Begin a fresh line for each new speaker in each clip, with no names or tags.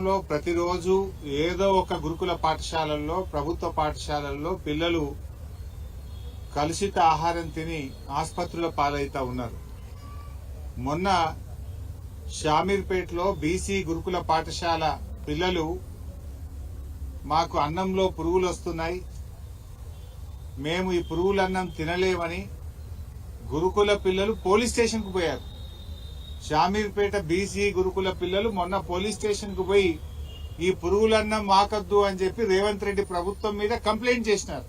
ప్రతిరోజు ఏదో ఒక గురుకుల పాఠశాలల్లో ప్రభుత్వ పాఠశాలల్లో పిల్లలు కలుషిత ఆహారం తిని ఆసుపత్రుల పాలైతా ఉన్నారు. మొన్న షామీర్పేటలో బీసీ గురుకుల పాఠశాల పిల్లలు మాకు అన్నంలో పురుగులు వస్తున్నాయి, మేము ఈ పురుగుల అన్నం తినలేమని గురుకుల పిల్లలు పోలీస్ స్టేషన్ కు పోయారు. షామీర్పేట బీసీ గురుకుల పిల్లలు మొన్న పోలీస్ స్టేషన్ కు పోయి ఈ పురుగులన్నం మాకద్దు అని చెప్పి రేవంత్ రెడ్డి ప్రభుత్వం మీద కంప్లైంట్ చేసినారు.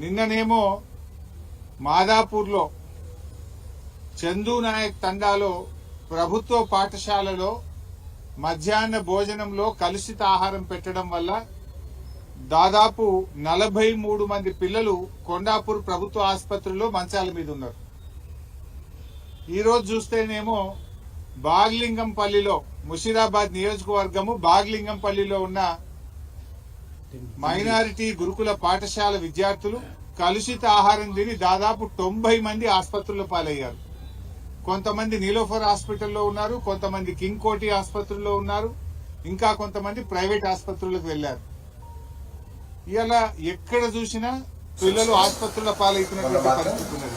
నిన్ననేమో మాదాపూర్లో చందు నాయక్ తండాలో ప్రభుత్వ పాఠశాలలో మధ్యాహ్న భోజనంలో కలుషిత ఆహారం పెట్టడం వల్ల దాదాపు 43 మంది పిల్లలు కొండాపూర్ ప్రభుత్వ ఆసుపత్రిలో మంచాల మీద ఉన్నారు. ఈ రోజు చూస్తేనేమో బాగ్లింగంపల్లిలో, ముషీరాబాద్ నియోజకవర్గము బాగ్లింగంపల్లిలో ఉన్న మైనారిటీ గురుకుల పాఠశాల విద్యార్థులు కలుషిత ఆహారం తిని దాదాపు 90 మంది ఆసుపత్రుల్లో పాలయ్యారు. కొంతమంది నీలోఫర్ హాస్పిటల్లో ఉన్నారు, కొంతమంది కింగ్ కోటి ఆసుపత్రుల్లో ఉన్నారు, ఇంకా కొంతమంది ప్రైవేట్ ఆసుపత్రులకు వెళ్లారు. ఇలా ఎక్కడ చూసినా పిల్లలు ఆసుపత్రుల పాలవుతున్నటువంటి పరిస్థితి ఉన్నది.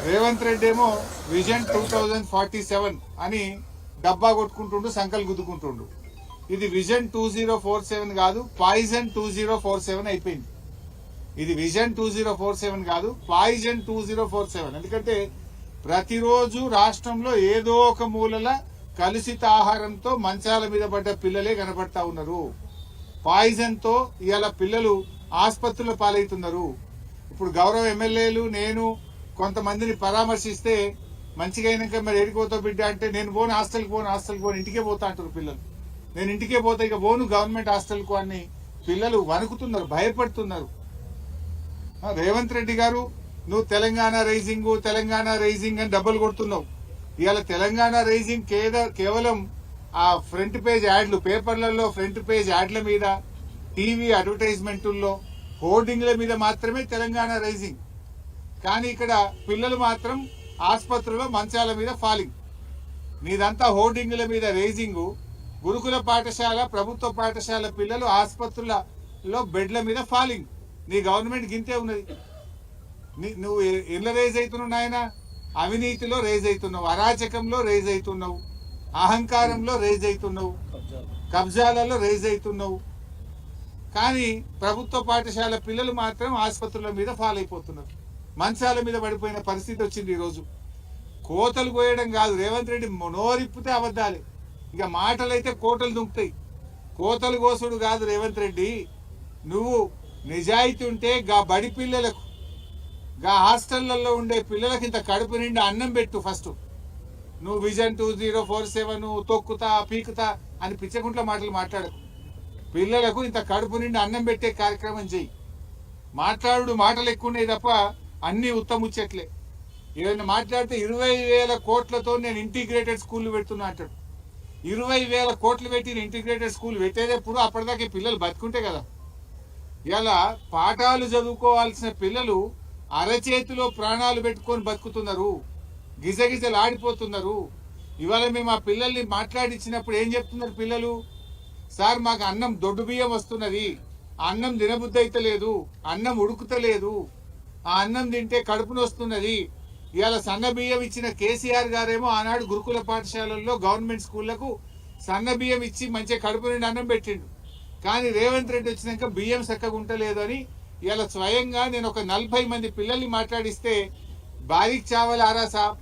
రేవంత్ రెడ్డి ఏమో విజన్ 2047 అని డబ్బా కొట్టుకుంటుండు, సంకల్ గుద్దుకుంటుండు. ఇది విజన్ 2047 కాదు, పాయిజన్ 2047 అయిపోయింది. ఇది విజన్ 2047 కాదు, పాయిజన్ 2047. ఎందుకంటే ప్రతిరోజు రాష్ట్రంలో ఏదో ఒక మూలల కలుషిత ఆహారంతో మంచాల మీద పడ్డ పిల్లలే కనబడతా ఉన్నారు. పాయిజన్ తో ఇవాళ పిల్లలు ఆసుపత్రుల పాలవుతున్నారు. ఇప్పుడు గౌరవ ఎమ్మెల్యేలు, నేను కొంతమందిని పరామర్శిస్తే మంచిగా అయినాక మరి ఎడిపోతా బిడ్డ అంటే నేను పోను, హాస్టల్కి పోను, ఇంటికే పోతా అంటారు పిల్లలు. నేను ఇంటికే పోతా, ఇక పోను గవర్నమెంట్ హాస్టల్కు అని పిల్లలు వణుకుతున్నారు, భయపడుతున్నారు. రేవంత్ రెడ్డి గారు, నువ్వు తెలంగాణ రైజింగ్ అని డబ్బులు కొడుతున్నావు. ఇవాళ తెలంగాణ రైజింగ్ కేవలం ఆ ఫ్రంట్ పేజ్ యాడ్లు, పేపర్లలో ఫ్రంట్ పేజ్ యాడ్ల మీద, టీవీ అడ్వర్టైజ్మెంట్ల్లో, హోర్డింగ్ల మీద మాత్రమే తెలంగాణ రైజింగ్. కానీ ఇక్కడ పిల్లలు మాత్రం ఆసుపత్రుల్లో మంచాల మీద ఫాలింగ్. నీదంతా హోర్డింగ్ల మీద రైజింగ్. గురుకుల పాఠశాల, ప్రభుత్వ పాఠశాల పిల్లలు ఆసుపత్రులలో బెడ్ల మీద ఫాలింగ్. నీ గవర్నమెంట్ గింతే ఉన్నది. నువ్వు ఎలా రేజ్ అవుతున్నావు నాయన? అవినీతిలో రేజ్ అవుతున్నావు, అరాచకంలో రేజ్ అవుతున్నావు, అహంకారంలో రేజ్ అవుతున్నావు, కబ్జాలలో రేజ్ అవుతున్నావు. కానీ ప్రభుత్వ పాఠశాల పిల్లలు మాత్రం ఆసుపత్రుల మీద ఫాల్ అయిపోతున్నారు, మంచాల మీద పడిపోయిన పరిస్థితి వచ్చింది. ఈరోజు కోతలు కోయడం కాదు, రేవంత్ రెడ్డి నోరిప్పితే అబద్దాలే. ఇక మాటలైతే కోటలు దుంకుతాయి. కోతలు కోసుడు కాదు రేవంత్ రెడ్డి. నువ్వు నిజాయితీ ఉంటే గా బడి పిల్లలకు, గా హాస్టళ్లలో ఉండే పిల్లలకు ఇంత కడుపు నిండా అన్నం పెట్టు ఫస్ట్. నువ్వు విజన్ 2047 తొక్కుతా పీకుతా అని పిచ్చకుంట్ల మాటలు మాట్లాడకు. పిల్లలకు ఇంత కడుపు నిండా అన్నం పెట్టే కార్యక్రమం చెయ్యి. మాటలు ఎక్కువ ఉన్నాయి తప్ప అన్ని ఉత్తముచ్చట్లే. ఏదైనా మాట్లాడితే 20,000 కోట్లతో నేను ఇంటిగ్రేటెడ్ స్కూల్ పెడుతున్నా అంటాడు. 20,000 కోట్లు పెట్టి ఇంటిగ్రేటెడ్ స్కూల్ పెట్టేటప్పుడు అప్పటిదాకా పిల్లలు బతుకుంటే కదా. ఇలా పాఠాలు చదువుకోవాల్సిన పిల్లలు అరచేతిలో ప్రాణాలు పెట్టుకొని బతుకుతున్నారు, గిజగిజలు ఆడిపోతున్నారు. ఇవాళ మేము ఆ పిల్లల్ని మాట్లాడించినప్పుడు ఏం చెప్తున్నారు పిల్లలు? సార్ మాకు అన్నం దొడ్డు బియ్యం వస్తున్నది, అన్నం తినబుద్ధి అయితే లేదు, అన్నం ఉడుకుతలేదు, ఆ అన్నం తింటే కడుపును వస్తున్నది. ఇవాళ సన్న బియ్యం ఇచ్చిన కేసీఆర్ గారేమో ఆనాడు గురుకుల పాఠశాలల్లో గవర్నమెంట్ స్కూళ్లకు సన్న బియ్యం ఇచ్చి మంచిగా కడుపు నిండి అన్నం పెట్టిండు. కానీ రేవంత్ రెడ్డి వచ్చినాక బియ్యం చక్కగా ఉంటలేదు అని ఇవాళ స్వయంగా నేను ఒక 40 మంది పిల్లల్ని మాట్లాడిస్తే బారీక్ చావల్ ఆరా సాబ్,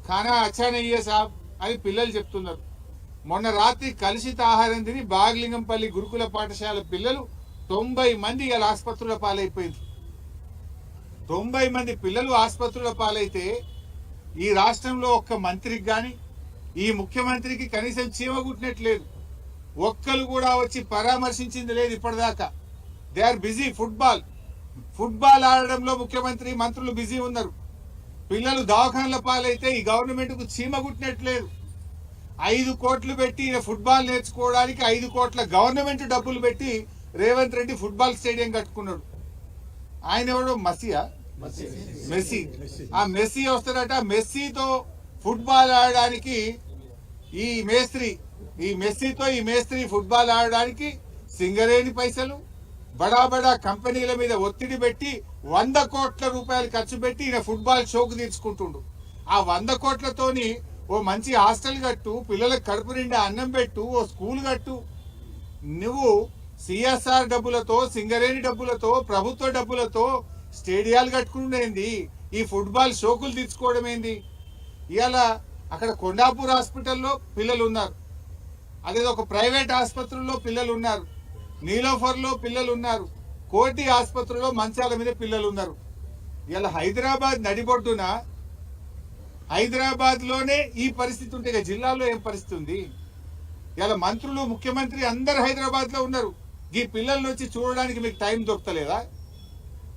ఖానా అచ్చా నయ్యే సాబ్ అని పిల్లలు చెప్తున్నారు. మొన్న రాత్రి కలుషిత ఆహారం తిని బాగ్లింగంపల్లి గురుకుల పాఠశాల పిల్లలు 90 మంది ఇవాళ ఆసుపత్రుల పాలైపోయింది. 90 మంది పిల్లలు ఆసుపత్రుల పాలైతే ఈ రాష్ట్రంలో ఒక్క మంత్రికి గాని, ఈ ముఖ్యమంత్రికి కనీసం చీమ కుట్టినట్లేదు. ఒక్కరు కూడా వచ్చి పరామర్శించింది లేదు ఇప్పటిదాకా. They are busy. ఫుట్బాల్ ఆడడంలో ముఖ్యమంత్రి, మంత్రులు బిజీ ఉన్నారు. పిల్లలు దవాఖాన్ల పాలైతే ఈ గవర్నమెంట్ కు చీమ కుట్టినట్లేదు. 5 కోట్లు పెట్టి ఫుట్బాల్ నేర్చుకోవడానికి 5 కోట్ల గవర్నమెంట్ డబ్బులు పెట్టి రేవంత్ రెడ్డి ఫుట్బాల్ స్టేడియం కట్టుకున్నాడు. ఆయన ఎవడో మెస్సీ. ఆ మెస్సీ వస్తాడట. మెస్సీతో ఫుట్బాల్ ఆడడానికి ఈ మేస్త్రి ఈ మెస్సీతో ఈ మేస్త్రి ఫుట్బాల్ ఆడడానికి సింగరేణి పైసలు, బడా బడా కంపెనీల మీద ఒత్తిడి పెట్టి 100 కోట్ల రూపాయలు ఖర్చు పెట్టి ఈయన ఫుట్బాల్ షోకు తీర్చుకుంటుండు. ఆ 100 కోట్లతోని ఓ మంచి హాస్టల్ కట్టు, పిల్లలకు కడుపు నిండా అన్నం పెట్టు, ఓ స్కూల్ కట్టు. నువ్వు సిఎస్ఆర్ డబ్బులతో, సింగరేణి డబ్బులతో, ప్రభుత్వ డబ్బులతో స్టేడియాలు కట్టుకునేంది, ఈ ఫుట్బాల్ షోకులు తీర్చుకోవడం ఏంది? ఇవాళ అక్కడ కొండాపూర్ హాస్పిటల్లో పిల్లలు ఉన్నారు, అదేదో ఒక ప్రైవేట్ ఆసుపత్రుల్లో పిల్లలు ఉన్నారు, నీలోఫర్లో పిల్లలు ఉన్నారు, కోటి ఆసుపత్రిలో మంచాల మీద పిల్లలు ఉన్నారు. ఇలా హైదరాబాద్ నడిబొడ్డున, హైదరాబాద్ లోనే ఈ పరిస్థితి ఉంటే జిల్లాలో ఏం పరిస్థితి ఉంది? ఇలా మంత్రులు, ముఖ్యమంత్రి అందరు హైదరాబాద్ లో ఉన్నారు. ఈ పిల్లల్ని వచ్చి చూడడానికి మీకు టైం దొరకలేదా?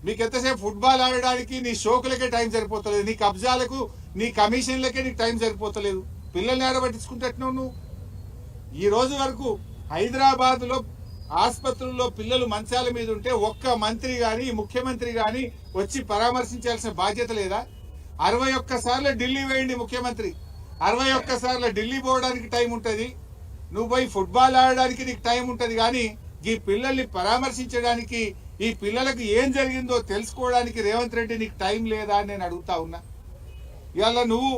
మీకు ఎంతసేపు ఫుట్బాల్ ఆడడానికి నీ షోకులకే టైం సరిపోతలేదు, నీ కబ్జాలకు, నీ కమిషన్లకే నీకు టైం సరిపోతలేదు. పిల్లల్ని ఆడబట్టించుకుంటున్నావు నువ్వు. ఈ రోజు వరకు హైదరాబాద్ లో ఆసుపత్రుల్లో పిల్లలు మంచాల మీద ఉంటే ఒక్క మంత్రి గాని, ముఖ్యమంత్రి గాని వచ్చి పరామర్శించాల్సిన బాధ్యత లేదా? 61 సార్లు ఢిల్లీ వేయండి ముఖ్యమంత్రి, 61 సార్లు ఢిల్లీ పోవడానికి టైం ఉంటది, నువ్వు పోయి ఫుట్బాల్ ఆడడానికి నీకు టైం ఉంటది. కానీ ఈ పిల్లల్ని పరామర్శించడానికి, ఈ పిల్లలకు ఏం జరిగిందో తెలుసుకోవడానికి రేవంత్ రెడ్డి నీకు టైం లేదా అని నేను అడుగుతా ఉన్నా. ఇవాళ నువ్వు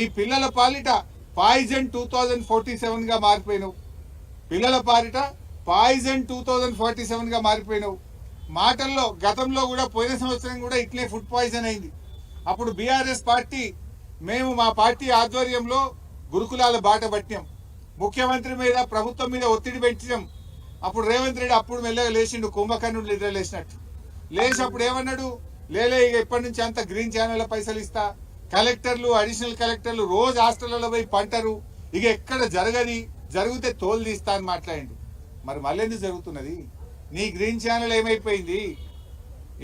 ఈ పిల్లల పాలిట పాయిజన్ 2047 గా మారిపోయినావు. పిల్లల పాలిట పాయిజన్ 2047 గా మారిపోయినావు. మాటల్లో గతంలో కూడా, పోయిన సంవత్సరం కూడా ఇట్లే ఫుడ్ పాయిజన్ అయింది. అప్పుడు బీఆర్ఎస్ పార్టీ, మేము మా పార్టీ ఆధ్వర్యంలో గురుకులాల బాట పట్టినాం, ముఖ్యమంత్రి మీద, ప్రభుత్వం మీద ఒత్తిడి పెంచాం. అప్పుడు రేవంత్ రెడ్డి అప్పుడు మెల్లగా లేచిండు, కుంభకర్ణుడు నిద్ర లేచినట్టు లేచి అప్పుడు ఏమన్నాడు, లేలే ఇక ఇప్పటి నుంచి అంత గ్రీన్ ఛానల్ పైసలు ఇస్తా, కలెక్టర్లు, అడిషనల్ కలెక్టర్లు రోజు హాస్టళ్లలో పోయి పంటరు, ఇక ఎక్కడ జరగని, జరిగితే తోలు తీస్తా అని మాట్లాడిండు. మరి మళ్ళీ ఎందుకు జరుగుతున్నది? నీ గ్రీన్ ఛానల్ ఏమైపోయింది?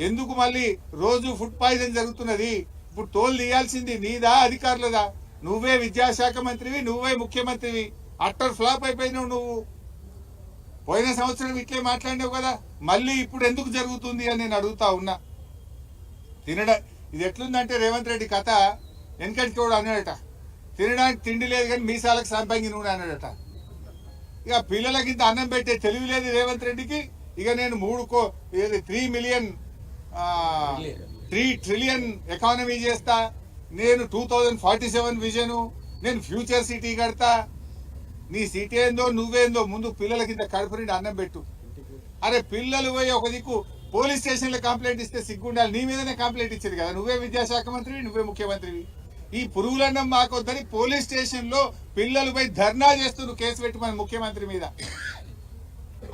ఎందుకు మళ్ళీ రోజు ఫుడ్ పాయిజన్ జరుగుతున్నది? ఇప్పుడు తోలు తీయాల్సింది నీదా, అధికారులదా? నువ్వే విద్యాశాఖ మంత్రివి, నువ్వే ముఖ్యమంత్రివి, అట్టర్ ఫ్లాప్ అయిపోయినావు నువ్వు. పోయిన సంవత్సరం ఇట్లే మాట్లాడినావు కదా, మళ్ళీ ఇప్పుడు ఎందుకు జరుగుతుంది అని నేను అడుగుతా ఉన్నా. ఇది ఎట్లుందంటే రేవంత్ రెడ్డి కథ, వెనకటికి కూడా అన్నాడట, తినడానికి తిండి లేదు కానీ మీసాలకు సంపంగి నూనె అన్నాడట. ఇక పిల్లలకి ఇంత అన్నం పెట్టే తెలివి లేదు రేవంత్ రెడ్డికి. ఇక నేను 3 ట్రిలియన్ ఎకానమీ చేస్తా, నేను 2047 విజను, నేను ఫ్యూచర్ సిటీ కడతా. నీ సిటీ ఏందో నువ్వేందో, ముందు పిల్లలకి ఇంత కడుపు నిండి అన్నం పెట్టు. అరే పిల్లలు పోయి ఒక దిక్కు పోలీస్ స్టేషన్ లో కంప్లైంట్ ఇస్తే సిగ్గుండాలి, నీ మీదనే కంప్లైంట్ ఇచ్చేది కదా, నువ్వే విద్యాశాఖ మంత్రివి, నువ్వే ముఖ్యమంత్రివి. ఈ పురుగులన్నం మాకొద్దని పోలీస్ స్టేషన్ లో పిల్లలు పోయి ధర్నా చేస్తూ కేసు పెట్టమని ముఖ్యమంత్రి మీద.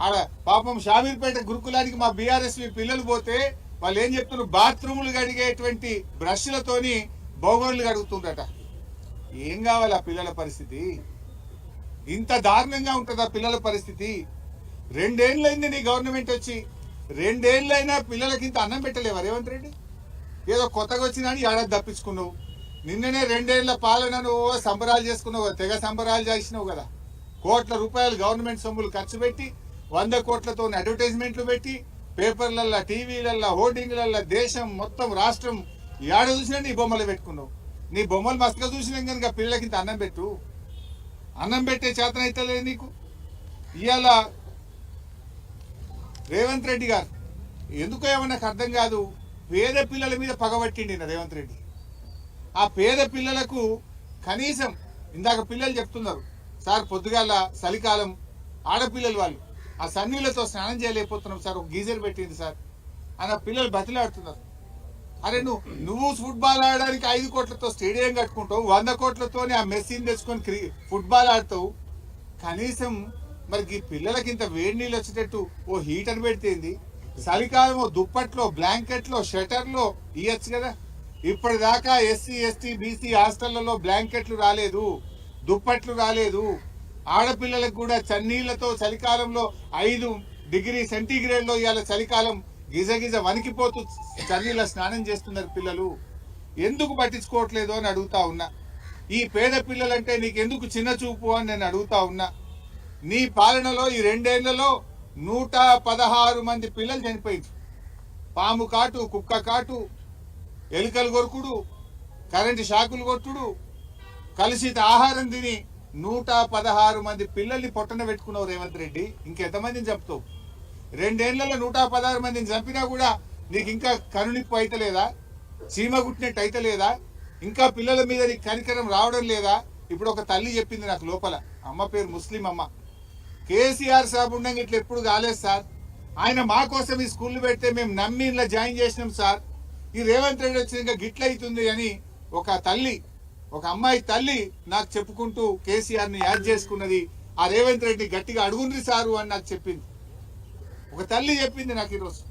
ఆడ పాపం షామీర్పేట గురుకులానికి మా బీఆర్ఎస్ పిల్లలు పోతే వాళ్ళు ఏం చెప్తున్నారు, బాత్రూములు కడిగేటువంటి బ్రష్లతోని బొగోళ్ళు కడుగుతుండట. ఏం కావాలి ఆ పిల్లల పరిస్థితి? ఇంత దారుణంగా ఉంటుందా పిల్లల పరిస్థితి? 2 ఏళ్ళైంది నీ గవర్నమెంట్ వచ్చి, 2 ఏళ్ళైనా పిల్లలకి ఇంత అన్నం పెట్టలేవా రేవంత్ రెడ్డి? ఏదో కొత్తగా వచ్చినా ఏడాది తప్పించుకున్నావు. నిన్ననే 2 ఏళ్ల పాలనను సంబరాలు చేసుకున్నావు, తెగ సంబరాలు చేసినావు కదా. కోట్ల రూపాయలు గవర్నమెంట్ సొమ్ములు ఖర్చు పెట్టి, 100 కోట్లతో అడ్వర్టైజ్మెంట్లు పెట్టి, పేపర్లల్లో, టీవీలల్లో, హోర్డింగ్లల్లో, దేశం మొత్తం, రాష్ట్రం ఏడ చూసినా నీ బొమ్మలు పెట్టుకున్నావు. నీ బొమ్మలు మస్తుగా చూసినాం కనుక పిల్లలకి ఇంత అన్నం పెట్టు. అన్నం పెట్టే చేతన అయితే లేదు నీకు. ఇవాళ రేవంత్ రెడ్డి గారు ఎందుకో ఏమో నాకు అర్థం కాదు, పేద పిల్లల మీద పగబట్టిండి రేవంత్ రెడ్డి. ఆ పేద పిల్లలకు కనీసం, ఇందాక పిల్లలు చెప్తున్నారు సార్, పొద్దుగాల చలికాలం ఆడపిల్లలు వాళ్ళు ఆ సన్నీళ్లతో స్నానం చేయలేకపోతున్నాం సార్, ఒక గీజర్ పెట్టింది సార్ అని ఆ పిల్లలు బతిలాడుతున్నారు. అరే నువ్వు ఫుట్బాల్ ఆడడానికి 5 కోట్లతో స్టేడియం కట్టుకుంటావు, 100 కోట్లతోనే ఆ మెస్సీని తెచ్చుకొని ఫుట్బాల్ ఆడతావు. కనీసం మరి ఈ పిల్లలకి ఇంత వేడి నీళ్ళు వచ్చేటట్టు ఓ హీటర్ పెడితేంది? చలికాలం దుప్పట్లో, బ్లాంకెట్లో, షటర్లో ఇయ్యచ్చు కదా. ఇప్పటిదాకా ఎస్సీ, ఎస్టీ, బీసీ హాస్టళ్లలో బ్లాంకెట్లు రాలేదు, దుప్పట్లు రాలేదు. ఆడపిల్లలకు కూడా చన్నీళ్లతో చలికాలంలో 5 డిగ్రీ సెంటీగ్రేడ్ లో ఇవాళ చలికాలం గిజగిజ వణికిపోతూ చన్నీళ్ళ స్నానం చేస్తున్నారు పిల్లలు. ఎందుకు పట్టించుకోవట్లేదు అని అడుగుతా ఉన్నా. ఈ పేద పిల్లలంటే నీకెందుకు చిన్న చూపు అని నేను అడుగుతా ఉన్నా. నీ పాలనలో ఈ 2 ఏళ్లలో 116 మంది పిల్లలు చనిపోయింది. పాము కాటు, కుక్క కాటు, ఎలుకలు కొరుకుడు, కరెంటు షాకులు కొట్టుడు, కలుషిత ఆహారం తిని 116 మంది పిల్లల్ని పొట్టన పెట్టుకున్నావు రేవంత్ రెడ్డి. ఇంకెంతమందిని చంపుతావు? 2 ఏళ్లలో 116 మందిని చంపినా కూడా నీకు ఇంకా కనునిప్పు అయితలేదా? చీమ గుట్టినట్టు అయితలేదా? ఇంకా పిల్లల మీద నీకు కనికరం రావడం లేదా? ఇప్పుడు ఒక తల్లి చెప్పింది నాకు లోపల, అమ్మ పేరు ముస్లిం అమ్మ, కేసీఆర్ సాబ్ ఉండగా ఇట్లా ఎప్పుడు కాలేదు సార్, ఆయన మా కోసం ఈ స్కూల్ పెడితే మేము నమ్మి ఇలా జాయిన్ చేసినాం సార్, ఈ రేవంత్ రెడ్డి వచ్చినాక గిట్ల అవుతుంది అని ఒక తల్లి, ఒక అమ్మాయి తల్లి నాకు చెప్పుకుంటూ కేసీఆర్ ని యాడ్ చేసుకున్నది. ఆ రేవంత్ రెడ్డి గట్టిగా అడుగుండ్రి సారు అని నాకు చెప్పింది. ఒక తల్లి చెప్పింది నాకు ఈరోజు.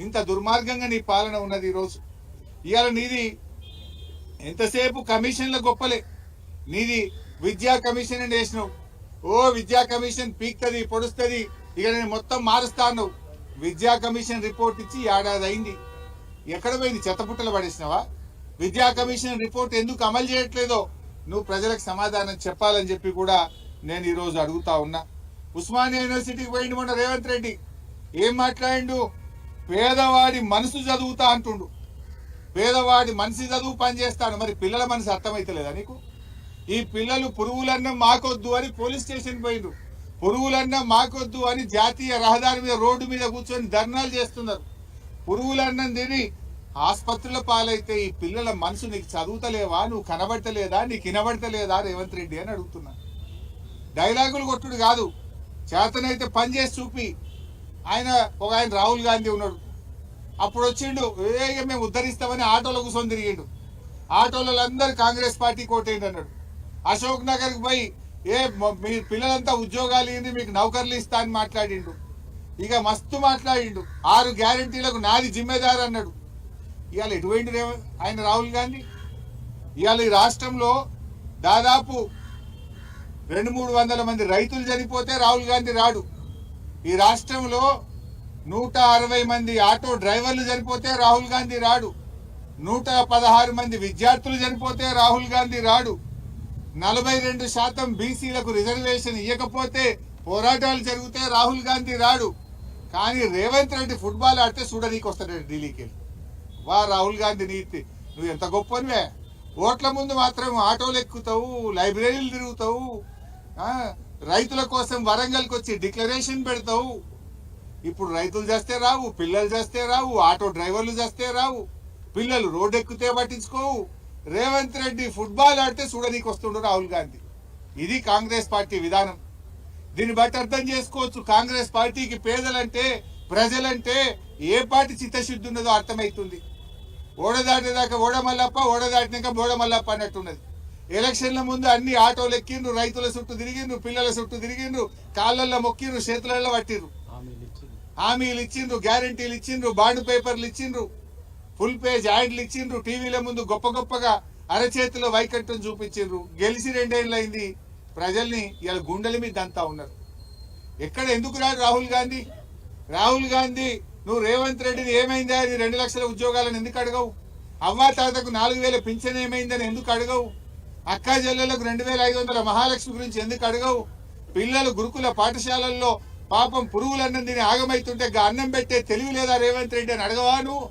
ఇంత దుర్మార్గంగా నీ పాలన ఉన్నది ఈరోజు. ఇవాళ నీది ఎంతసేపు కమిషన్ల గొప్పలే. నీది విద్యా కమిషన్ అని వేసినావు. ఓ విద్యా కమిషన్ పీక్తది పొడుస్తుంది, ఇక నేను మొత్తం మారుస్తాను. విద్యా కమిషన్ రిపోర్ట్ ఇచ్చి ఏడాది అయింది. ఎక్కడ పోయింది? చెత్తపుట్టలు పడేసినావా? విద్యా కమిషన్ రిపోర్ట్ ఎందుకు అమలు చేయట్లేదో నువ్వు ప్రజలకు సమాధానం చెప్పాలని చెప్పి కూడా నేను ఈరోజు అడుగుతా ఉన్నా. ఉస్మానియా యూనివర్సిటీకి పోయిండు మొన్న రేవంత్ రెడ్డి. ఏం మాట్లాడిండు? పేదవాడి మనసు చదువుతా అంటుండు. పేదవాడి మనసు చదువు పనిచేస్తాను. మరి పిల్లల మనసు అర్థమైతలేదా నీకు? ఈ పిల్లలు పురుగులన్నం మాకొద్దు అని పోలీస్ స్టేషన్ పోయిండ్రు. పురుగులన్నం మాకొద్దు అని జాతీయ రహదారి మీద రోడ్డు మీద కూర్చొని ధర్నాలు చేస్తున్నారు. పురుగులన్నం తిని ఆసుపత్రుల పాలైతే ఈ పిల్లల మనసు నీకు చదువుతలేవా? నువ్వు కనబడతలేదా? నీకు వినబడతలేదా రేవంత్ రెడ్డి అని అడుగుతున్నా. డైలాగులు కొట్టుడు కాదు, చేతనైతే పని చేసి చూపి. ఆయన రాహుల్ గాంధీ ఉన్నాడు, అప్పుడు వచ్చిండు, మేము ఉద్ధరిస్తామని ఆటోలో కూర్చొని తిరిగిండు. ఆటోలలో అందరు కాంగ్రెస్ పార్టీ కోటేయండి అన్నాడు. అశోక్ నగర్కి పోయి మీ పిల్లలంతా ఉద్యోగాలు ఏంది, మీకు నౌకర్లు ఇస్తా అని మాట్లాడిండు. ఇక మస్తు మాట్లాడిండు. 6 గ్యారంటీలకు నాది జిమ్మేదారు అన్నాడు. ఇవాళ ఎటువంటి ఆయన రాహుల్ గాంధీ? ఇవాళ ఈ రాష్ట్రంలో దాదాపు 200-300 మంది రైతులు చనిపోతే రాహుల్ గాంధీ రాడు. ఈ రాష్ట్రంలో 160 మంది ఆటో డ్రైవర్లు చనిపోతే రాహుల్ గాంధీ రాడు. 116 మంది విద్యార్థులు చనిపోతే రాహుల్ గాంధీ రాడు. 42% బీసీలకు రిజర్వేషన్ ఇవ్వకపోతే పోరాటాలు జరిగితే రాహుల్ గాంధీ రాడు. కానీ రేవంత్ రెడ్డి ఫుట్బాల్ ఆడితే చూడనీకి వస్తాడు ఢిల్లీకి వెళ్ళి. వా రాహుల్ గాంధీ నీతి, నువ్వు ఎంత గొప్పనివే. ఓట్ల ముందు మాత్రం ఆటోలు ఎక్కుతావు, లైబ్రరీలు తిరుగుతావు, రైతుల కోసం వరంగల్కి వచ్చి డిక్లరేషన్ పెడతావు. ఇప్పుడు రైతులు చేస్తే రావు, పిల్లలు చేస్తే రావు, ఆటో డ్రైవర్లు చేస్తే రావు, పిల్లలు రోడ్డు ఎక్కితే పట్టించుకోవు. రేవంత్ రెడ్డి ఫుట్బాల్ ఆడితే చూడనీకి వస్తుండు రాహుల్ గాంధీ. ఇది కాంగ్రెస్ పార్టీ విధానం. దీన్ని బట్టి అర్థం చేసుకోవచ్చు కాంగ్రెస్ పార్టీకి పేదలంటే, ప్రజలంటే ఏ పార్టీ చిత్తశుద్ధి ఉన్నదో అర్థమవుతుంది. ఓడదాటేదాకా ఓడమల్లప్ప, ఓడదాటినాక బోడమల్లప్ప అన్నట్టున్నది. ఎలక్షన్ల ముందు అన్ని ఆటోలు ఎక్కిండ్రు, రైతుల చుట్టూ తిరిగిండ్రు, పిల్లల చుట్టూ తిరిగిండ్రు, కాళ్ళల్లో మొక్కిండ్రు, చేతులలో పట్టిండ్రు, హామీలు ఇచ్చిండ్రు, గ్యారంటీలు ఇచ్చిండ్రు, బాండ్ పేపర్లు ఇచ్చిండ్రు, ఫుల్ పేజ్ యాడ్లు ఇచ్చిండ్రు, టీవీల ముందు గొప్పగా అరచేతిలో వైకట్టం చూపించిండ్రు. గెలిచి 2 ఏళ్ళు అయింది. ప్రజల్ని ఇలా గుండెల మీద అంతా ఉన్నారు. ఎక్కడ ఎందుకు రాడు రాహుల్ గాంధీ? రాహుల్ గాంధీ, నువ్వు రేవంత్ రెడ్డిని ఏమైందా 2 లక్షల ఉద్యోగాలను ఎందుకు అడగవు? అవ్వా తాతకు 4000 పింఛన్ ఏమైందని ఎందుకు అడగవు? అక్కా చెల్లెలకు 2500 మహాలక్ష్మి గురించి ఎందుకు అడగవు? పిల్లలు గురుకుల పాఠశాలల్లో పాపం పురుగులన్నం తిని ఆగమైతుంటే అన్నం పెట్టే తెలివి లేదా రేవంత్ రెడ్డి అని అడగవా నువ్వు?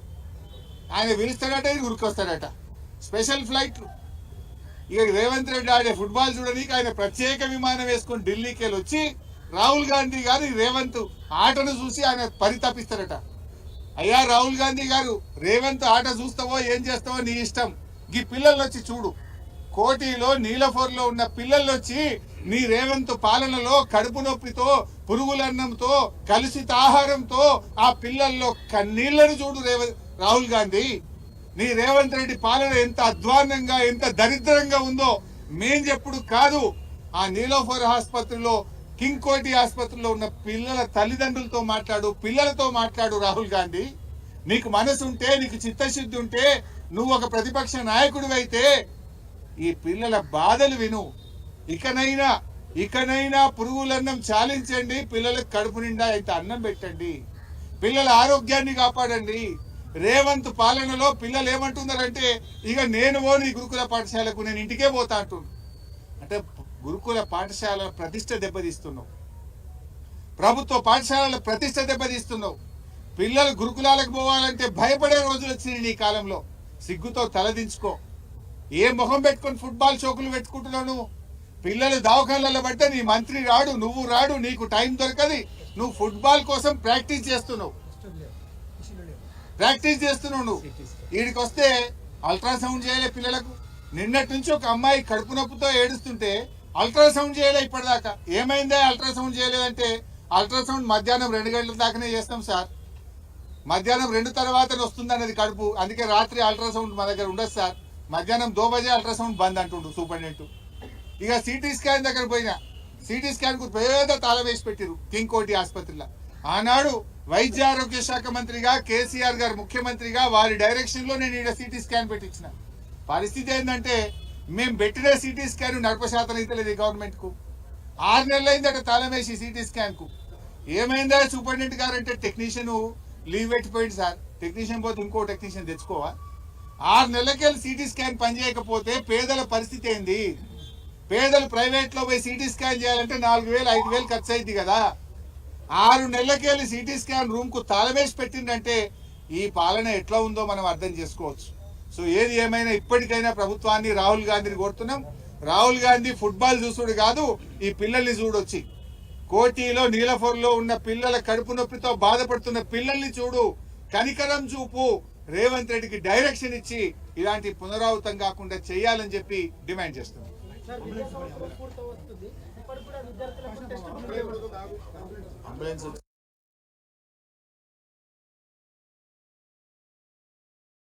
ఆయన పిలుస్తాడట, గురికొస్తాడట, స్పెషల్ ఫ్లైట్లు. ఇక రేవంత్ రెడ్డి ఆడే ఫుట్బాల్ చూడడానికి ఆయన ప్రత్యేక విమానం వేసుకొని ఢిల్లీకి వెళ్ళి వచ్చి రాహుల్ గాంధీ గారు రేవంత్ ఆటను చూసి ఆయన పరితపిస్తారట. అయ్యా రాహుల్ గాంధీ గారు, రేవంత్ ఆట చూస్తావో ఏం చేస్తావో నీ ఇష్టం. ఈ పిల్లలు వచ్చి చూడు, కోటిలో నీలఫోర్లో ఉన్న పిల్లలు వచ్చి నీ రేవంత్ పాలనలో కడుపు నొప్పితో, పురుగులన్నంతో, కలుషిత ఆహారంతో ఆ పిల్లల్లో కన్నీళ్లను చూడు రాహుల్ గాంధీ. నీ రేవంత్ రెడ్డి పాలన ఎంత అధ్వాన్నంగా, ఎంత దరిద్రంగా ఉందో మేం చెప్పుడు కాదు. ఆ నీలోఫర్ ఆసుపత్రిలో, కింగ్ కోటి ఆసుపత్రిలో ఉన్న పిల్లల తల్లిదండ్రులతో మాట్లాడు, పిల్లలతో మాట్లాడు. రాహుల్ గాంధీ, నీకు మనసు ఉంటే, నీకు చిత్తశుద్ధి ఉంటే, నువ్వు ఒక ప్రతిపక్ష నాయకుడు అయితే ఈ పిల్లల బాధలు విను. ఇకనైనా పురుగులన్నం చాలించండి, పిల్లలకు కడుపు నిండా అయితే అన్నం పెట్టండి, పిల్లల ఆరోగ్యాన్ని కాపాడండి. రేవంత్ పాలనలో పిల్లలు ఏమంటున్నారంటే, ఇక నేను నీ గురుకుల పాఠశాలకు, నేను ఇంటికే పోతా అంటున్నాను. అంటే గురుకుల పాఠశాల ప్రతిష్ట దెబ్బతీస్తున్నావు, ప్రభుత్వ పాఠశాలల ప్రతిష్ట దెబ్బతీస్తున్నావు. పిల్లలు గురుకులాలకు పోవాలంటే భయపడే రోజులు వచ్చినాయి నీ కాలంలో. సిగ్గుతో తలదించుకో. ఏ మొహం పెట్టుకొని ఫుట్బాల్ షోకులు పెట్టుకుంటున్నావు నువ్వు? పిల్లలు దవాఖానలలో పడితే నీ మంత్రి రాడు, నువ్వు రాడు, నీకు టైం దొరకది. నువ్వు ఫుట్బాల్ కోసం ప్రాక్టీస్ చేస్తున్నావు నువ్వు. వీడికి వస్తే అల్ట్రాసౌండ్ చేయలే పిల్లలకు. నిన్నటి నుంచి ఒక అమ్మాయి కడుపు నొప్పితో ఏడుస్తుంటే అల్ట్రాసౌండ్ చేయలే ఇప్పటిదాకా. ఏమైందే అల్ట్రాసౌండ్ చేయలేదంటే, అల్ట్రాసౌండ్ మధ్యాహ్నం 2 గంటల దాకానే చేస్తాం సార్, మధ్యాహ్నం 2 తర్వాతనే వస్తుంది అన్నది కడుపు, అందుకే రాత్రి అల్ట్రాసౌండ్ మా దగ్గర ఉండదు సార్, మధ్యాహ్నం 2 బజే అల్ట్రాసౌండ్ బంద్ అంటుండు సూపరింటెండెంట్. ఇక సిటీ స్కాన్ దగ్గర పోయినా, సిటీ స్కాన్ కు పేద తాళం వేసి పెట్టిరు కింగ్ కోటి ఆసుపత్రిలో. ఆనాడు వైద్య ఆరోగ్య శాఖ మంత్రిగా కేసీఆర్ గారు ముఖ్యమంత్రిగా వారి డైరెక్షన్ లో నేను ఇక్కడ సిటీ స్కాన్ పెట్టించిన. పరిస్థితి ఏంటంటే, మేము పెట్టిన సిటీ స్కాన్ నడపశాతం అయితే లేదు గవర్నమెంట్ కు. 6 నెలలు అయిందట తాళం వేసి సిటీ స్కాన్ కు. ఏమైందా సూపరింటెండెంట్ గారు అంటే, టెక్నీషియన్ లీవ్ పెట్టిపోయింది సార్, టెక్నీషియన్ పోతే ఇంకో టెక్నీషియన్ తెచ్చుకోవా. 6 నెలలకెళ్ళి సిటీ స్కాన్ పనిచేయకపోతే పేదల పరిస్థితి ఏంది? పేదలు ప్రైవేట్ లో పోయి సిటీ స్కాన్ చేయాలంటే 4,000 5,000 ఖర్చు అయింది కదా. 6 నెలలకెళ్ళి సిటీ స్కాన్ రూమ్ కు తాళమేసి పెట్టిందంటే ఈ పాలన ఎట్లా ఉందో మనం అర్థం చేసుకోవచ్చు. సో ఏది ఏమైనా ఇప్పటికైనా ప్రభుత్వాన్ని, రాహుల్ గాంధీని కోరుతున్నాం, రాహుల్ గాంధీ ఫుట్బాల్ చూసుడు కాదు, ఈ పిల్లల్ని చూడొచ్చి కోటిలో నీలఫోర్లో ఉన్న పిల్లల కడుపు నొప్పితో బాధపడుతున్న పిల్లల్ని చూడు, కనికరం చూపు, రేవంత్ రెడ్డికి డైరెక్షన్ ఇచ్చి ఇలాంటి పునరావృతం కాకుండా చేయాలని చెప్పి డిమాండ్ చేస్తున్నాం. అంబులెన్స్